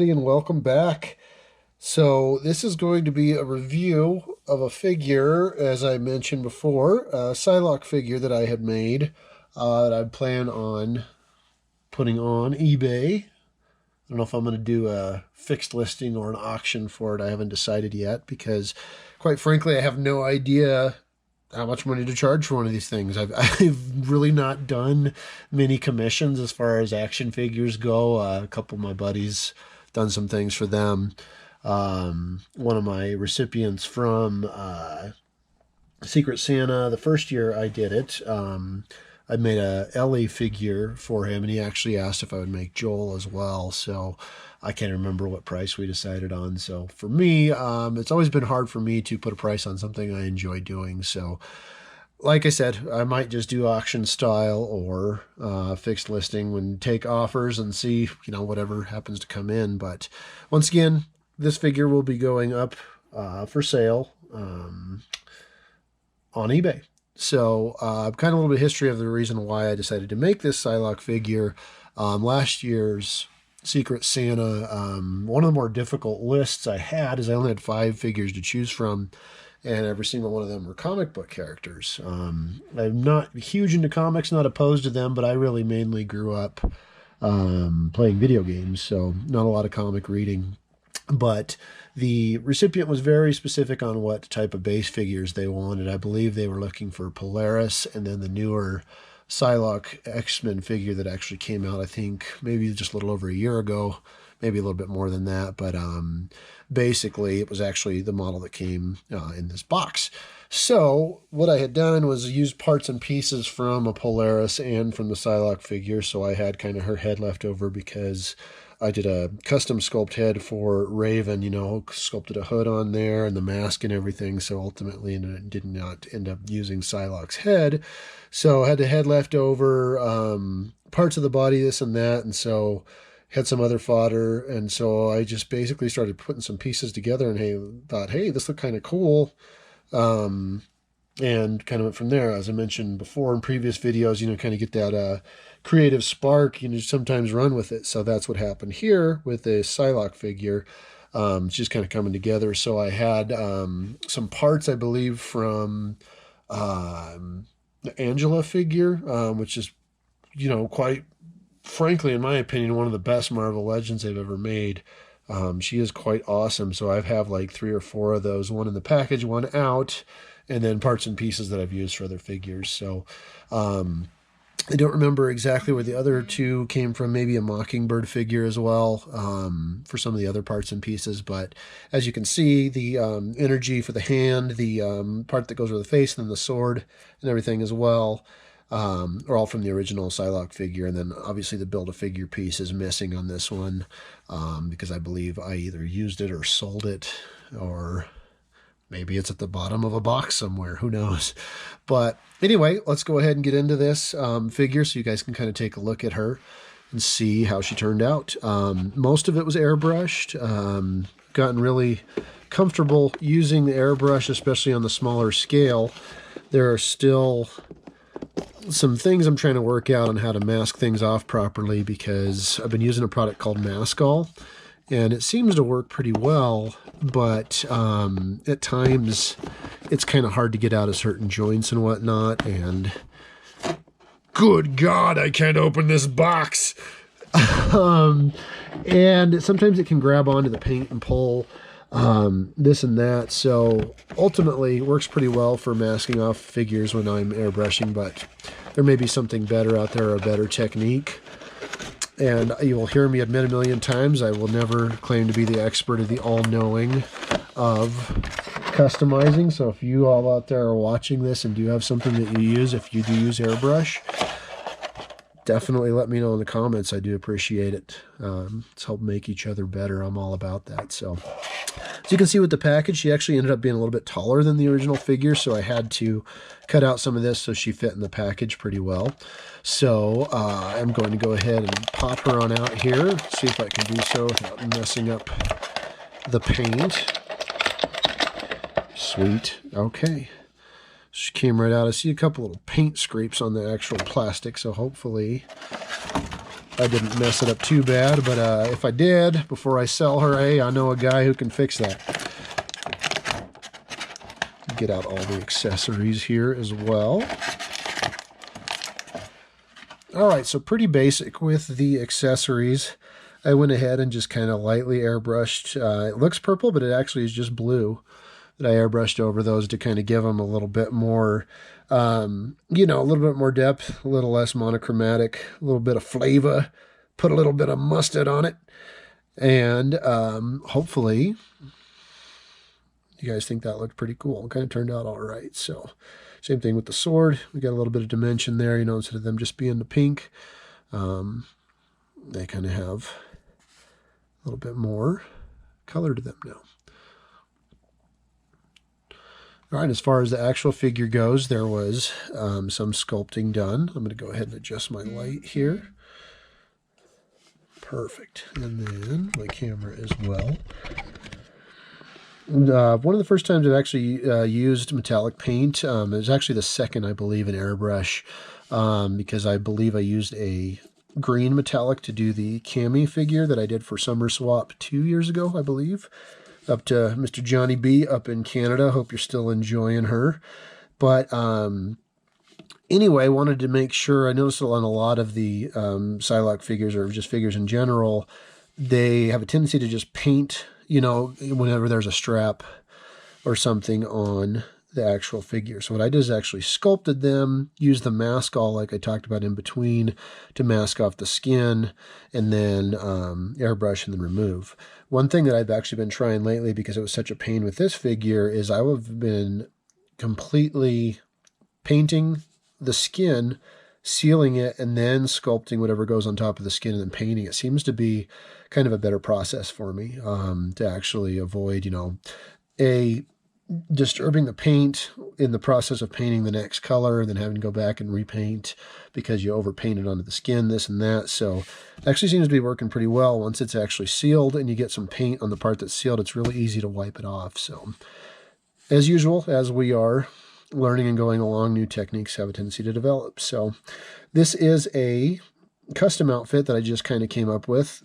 everybody, and welcome back. So this is going to be a review of a figure, as I mentioned before, a Psylocke figure that I had made that I plan on putting on eBay. I don't know if I'm going to do a fixed listing or an auction for it. I haven't decided yet because, quite frankly, I have no idea how much money to charge for one of these things. I've really not done many commissions as far as action figures go. A couple of my buddies done some things for them. One of my recipients from Secret Santa, the first year I did it, I made a Ellie figure for him, and he actually asked if I would make Joel as well. So I can't remember what price we decided on. So for me, it's always been hard for me to put a price on something I enjoy doing. So like I said, I might just do auction style or fixed listing when take offers and see, whatever happens to come in. But once again, this figure will be going up for sale on eBay. So kind of a little bit of history of the reason why I decided to make this Psylocke figure. Last year's Secret Santa, one of the more difficult lists I had is I only had 5 figures to choose from, and every single one of them were comic book characters. I'm not huge into comics, not opposed to them, but I really mainly grew up playing video games, so not a lot of comic reading. But the recipient was very specific on what type of base figures they wanted. I believe they were looking for Polaris and then the newer Psylocke X-Men figure that actually came out, I think, maybe just a little over a year ago, maybe a little bit more than that. But basically, it was actually the model that came in this box. So what I had done was use parts and pieces from a Polaris and from the Psylocke figure. So I had kind of her head left over because I did a custom sculpt head for Raven, sculpted a hood on there and the mask and everything. So ultimately, it did not end up using Psylocke's head. So I had the head left over, parts of the body, this and that. And so had some other fodder. And so I just basically started putting some pieces together and thought, hey, this looked kind of cool. And kind of went from there. As I mentioned before in previous videos, kind of get that creative spark, sometimes run with it. So that's what happened here with the Psylocke figure. It's just kind of coming together. So I had some parts, I believe, from the Angela figure, which is, quite frankly, in my opinion, one of the best Marvel Legends they've ever made. She is quite awesome. So I have like 3 or 4 of those, one in the package, one out, and then parts and pieces that I've used for other figures. So I don't remember exactly where the other 2 came from, maybe a Mockingbird figure as well for some of the other parts and pieces. But as you can see, the energy for the hand, the part that goes over the face, and then the sword and everything as well, are all from the original Psylocke figure. And then obviously the Build-A-Figure piece is missing on this one because I believe I either used it or sold it, or maybe it's at the bottom of a box somewhere. Who knows? But anyway, let's go ahead and get into this figure so you guys can kind of take a look at her and see how she turned out. Most of it was airbrushed. Gotten really comfortable using the airbrush, especially on the smaller scale. There are still some things I'm trying to work out on how to mask things off properly because I've been using a product called Maskall, and it seems to work pretty well, but at times it's kind of hard to get out of certain joints and whatnot, and good God, I can't open this box! And sometimes it can grab onto the paint and pull this and that, so ultimately it works pretty well for masking off figures when I'm airbrushing, but there may be something better out there, a better technique. And you will hear me admit a million times, I will never claim to be the expert of the all-knowing of customizing. So if you all out there are watching this and do have something that you use, if you do use airbrush, definitely let me know in the comments. I do appreciate it. Let's help make each other better. I'm all about that. So as you can see with the package, she actually ended up being a little bit taller than the original figure, so I had to cut out some of this so she fit in the package pretty well. So I'm going to go ahead and pop her on out here, see if I can do so without messing up the paint. Sweet. Okay. She came right out. I see a couple little paint scrapes on the actual plastic, so hopefully I didn't mess it up too bad, but if I did, before I sell her, hey, I know a guy who can fix that. Get out all the accessories here as well. All right, so pretty basic with the accessories. I went ahead and just kind of lightly airbrushed. It looks purple, but it actually is just blue that I airbrushed over those to kind of give them a little bit more, you know, a little bit more depth, a little less monochromatic, a little bit of flavor, put a little bit of mustard on it. And hopefully you guys think that looked pretty cool. It kind of turned out all right. So same thing with the sword. We got a little bit of dimension there, you know, instead of them just being the pink. They kind of have a little bit more color to them now. All right, as far as the actual figure goes, there was some sculpting done. I'm going to go ahead and adjust my light here. Perfect. And then my camera as well. One of the first times I've actually used metallic paint, it was actually the second, I believe, in airbrush, because I believe I used a green metallic to do the Cami figure that I did for Summer Swap 2 years ago, I believe. Up to Mr. Johnny B up in Canada. Hope you're still enjoying her. But anyway, wanted to make sure, I noticed on a lot of the Psylocke figures, or just figures in general, they have a tendency to just paint, you know, whenever there's a strap or something on the actual figure. So what I did is actually sculpted them, used the mask all like I talked about in between to mask off the skin, and then airbrush and then remove. One thing that I've actually been trying lately, because it was such a pain with this figure, is I have been completely painting the skin, sealing it, and then sculpting whatever goes on top of the skin and then painting. It seems to be kind of a better process for me to actually avoid, you know, disturbing the paint in the process of painting the next color, then having to go back and repaint because you overpainted onto the skin, this and that. So it actually seems to be working pretty well. Once it's actually sealed and you get some paint on the part that's sealed, it's really easy to wipe it off. So as usual, as we are learning and going along, new techniques have a tendency to develop. So this is a custom outfit that I just kind of came up with.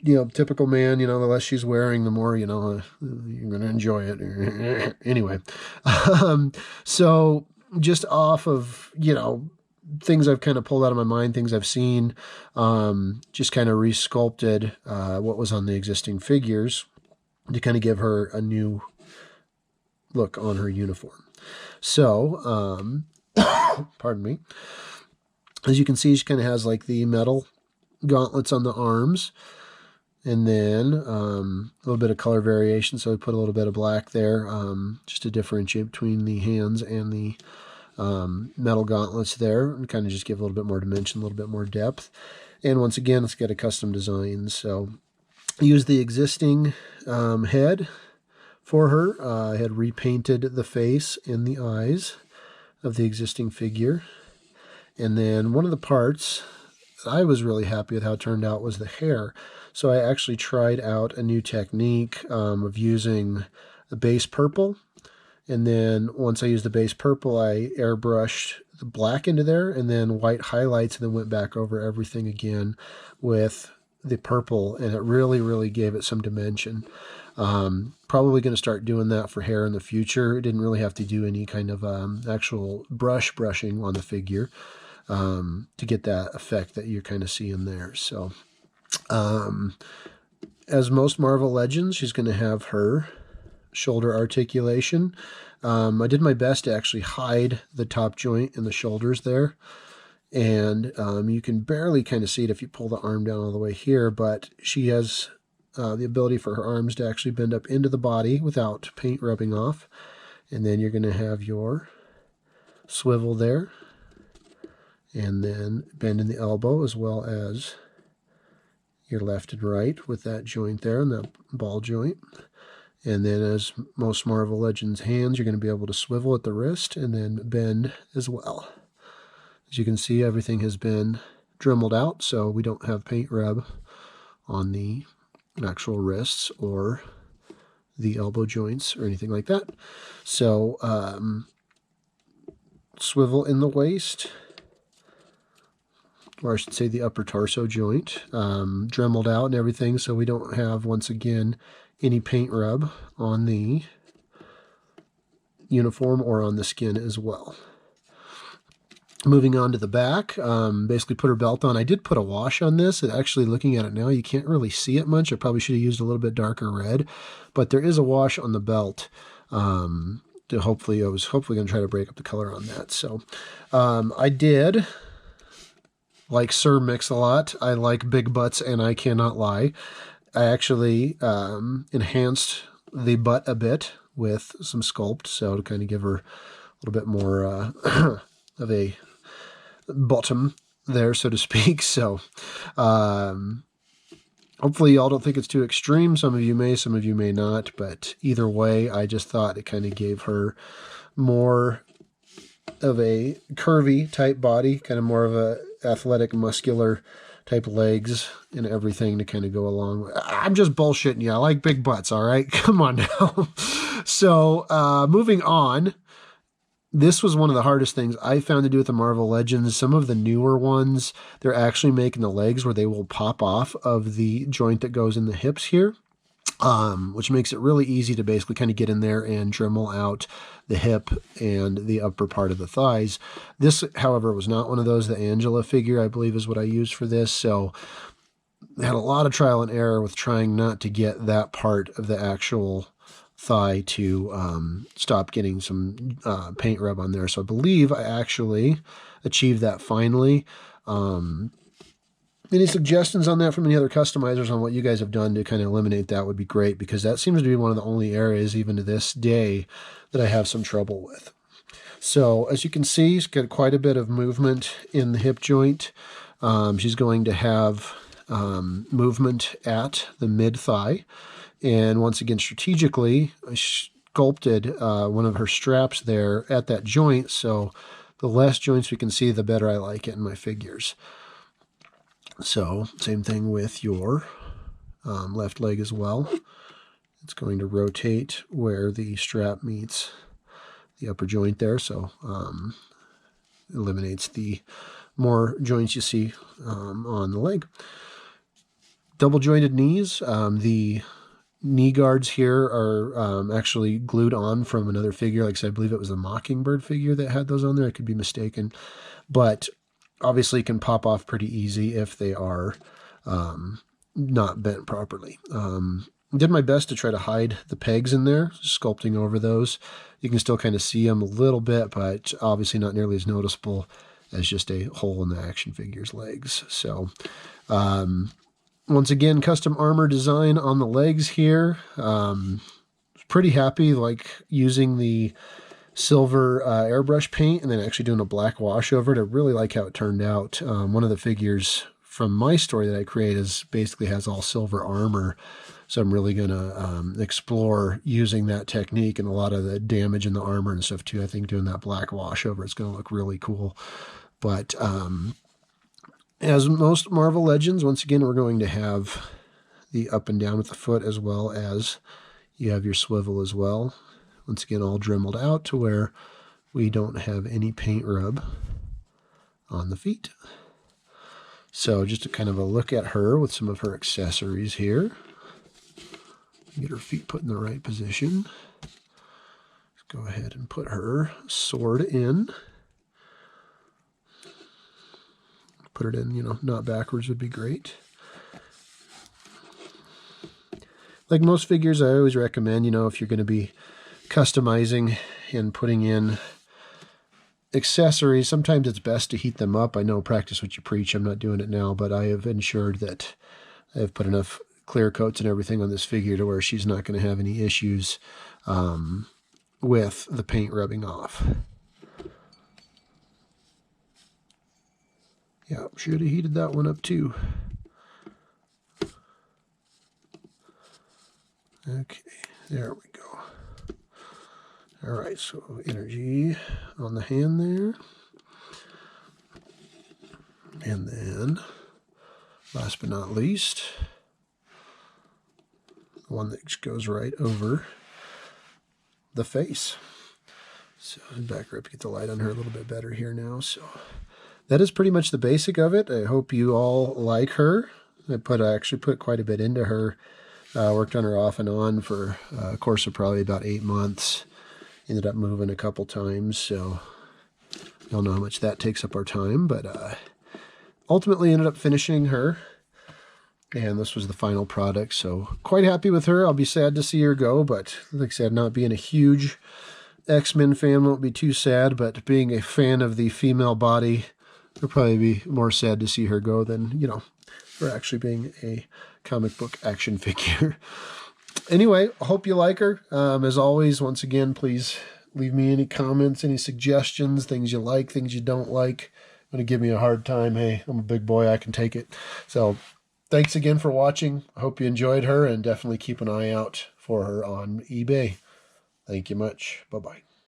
You know, typical man, you know, the less she's wearing, the more, you know, you're going to enjoy it. Anyway, so just off of, you know, things I've kind of pulled out of my mind, things I've seen, just kind of resculpted what was on the existing figures to kind of give her a new look on her uniform. So, pardon me. As you can see, she kind of has like the metal gauntlets on the arms. And then a little bit of color variation, so I put a little bit of black there just to differentiate between the hands and the metal gauntlets there, and kind of just give a little bit more dimension, a little bit more depth. And once again, let's get a custom design. So I used the existing head for her. I had repainted the face and the eyes of the existing figure. And then one of the parts that I was really happy with how it turned out was the hair. So I actually tried out a new technique of using the base purple. And then once I used the base purple, I airbrushed the black into there and then white highlights, and then went back over everything again with the purple. And it really, really gave it some dimension. Probably going to start doing that for hair in the future. Didn't really have to do any kind of actual brushing on the figure to get that effect that you're kind of seeing there. So as most Marvel Legends, she's going to have her shoulder articulation. I did my best to actually hide the top joint in the shoulders there. And you can barely kind of see it if you pull the arm down all the way here, but she has the ability for her arms to actually bend up into the body without paint rubbing off. And then you're going to have your swivel there, and then bend in the elbow as well as your left and right with that joint there and that ball joint. And then as most Marvel Legends hands, you're going to be able to swivel at the wrist and then bend as well. As you can see, everything has been dremeled out, so we don't have paint rub on the actual wrists or the elbow joints or anything like that. So swivel in the waist, or I should say the upper torso joint, dremeled out and everything, so we don't have, once again, any paint rub on the uniform or on the skin as well. Moving on to the back, basically put her belt on. I did put a wash on this, and actually looking at it now, you can't really see it much. I probably should have used a little bit darker red, but there is a wash on the belt. I was hopefully going to try to break up the color on that. So I did, like Sir Mix-a-Lot, I like big butts, and I cannot lie. I actually enhanced the butt a bit with some sculpt, so to kind of give her a little bit more of a bottom there, so to speak. So hopefully y'all don't think it's too extreme. Some of you may, some of you may not, but either way, I just thought it kind of gave her more of a curvy type body, kind of more of a athletic, muscular type legs and everything to kind of go along with. I'm just bullshitting you. I like big butts, all right? Come on now. So moving on, this was one of the hardest things I found to do with the Marvel Legends. Some of the newer ones, they're actually making the legs where they will pop off of the joint that goes in the hips here, which makes it really easy to basically kind of get in there and Dremel out the hip and the upper part of the thighs. This, however, was not one of those. The Angela figure, I believe, is what I used for this. So I had a lot of trial and error with trying not to get that part of the actual thigh to stop getting some paint rub on there. So I believe I actually achieved that finally. Any suggestions on that from any other customizers on what you guys have done to kind of eliminate that would be great, because that seems to be one of the only areas, even to this day, that I have some trouble with. So as you can see, she's got quite a bit of movement in the hip joint. She's going to have movement at the mid-thigh. And once again, strategically, I sculpted one of her straps there at that joint, so the less joints we can see, the better I like it in my figures. So same thing with your left leg as well. It's going to rotate where the strap meets the upper joint there, so eliminates the more joints you see on the leg. Double jointed knees. The knee guards here are actually glued on from another figure. Like I said, I believe it was a Mockingbird figure that had those on there. I could be mistaken, but obviously can pop off pretty easy if they are not bent properly. Did my best to try to hide the pegs in there, sculpting over those. You can still kind of see them a little bit, but obviously not nearly as noticeable as just a hole in the action figure's legs. So once again, custom armor design on the legs here. Pretty happy, like using the silver airbrush paint and then actually doing a black wash over it. I really like how it turned out. One of the figures from my story that I created basically has all silver armor, so I'm really going to explore using that technique and a lot of the damage in the armor and stuff too. I think doing that black wash over it's going to look really cool. But as most Marvel Legends, once again, we're going to have the up and down with the foot, as well as you have your swivel as well. Once again, all dremeled out to where we don't have any paint rub on the feet. So just a kind of a look at her with some of her accessories here. Get her feet put in the right position. Let's go ahead and put her sword in. Put it in, not backwards would be great. Like most figures, I always recommend, if you're going to be customizing and putting in accessories, sometimes it's best to heat them up. I know practice what you preach. I'm not doing it now, but I have ensured that I have put enough clear coats and everything on this figure to where she's not going to have any issues with the paint rubbing off. Yeah, should have heated that one up too. Okay, there we go. All right, so energy on the hand there. And then, last but not least, the one that goes right over the face. So back her up to get the light on her a little bit better here now. So that is pretty much the basic of it. I hope you all like her. I actually put quite a bit into her. Worked on her off and on for a course of probably about 8 months. Ended up moving a couple times, so you'll know how much that takes up our time. But ultimately ended up finishing her, and this was the final product. So quite happy with her. I'll be sad to see her go, but like I said, not being a huge X-Men fan won't be too sad, but being a fan of the female body, I'll probably be more sad to see her go than, you know, for actually being a comic book action figure. Anyway, I hope you like her. As always, once again, please leave me any comments, any suggestions, things you like, things you don't like. Want to give me a hard time, hey, I'm a big boy, I can take it. So thanks again for watching. I hope you enjoyed her, and definitely keep an eye out for her on eBay. Thank you much. Bye-bye.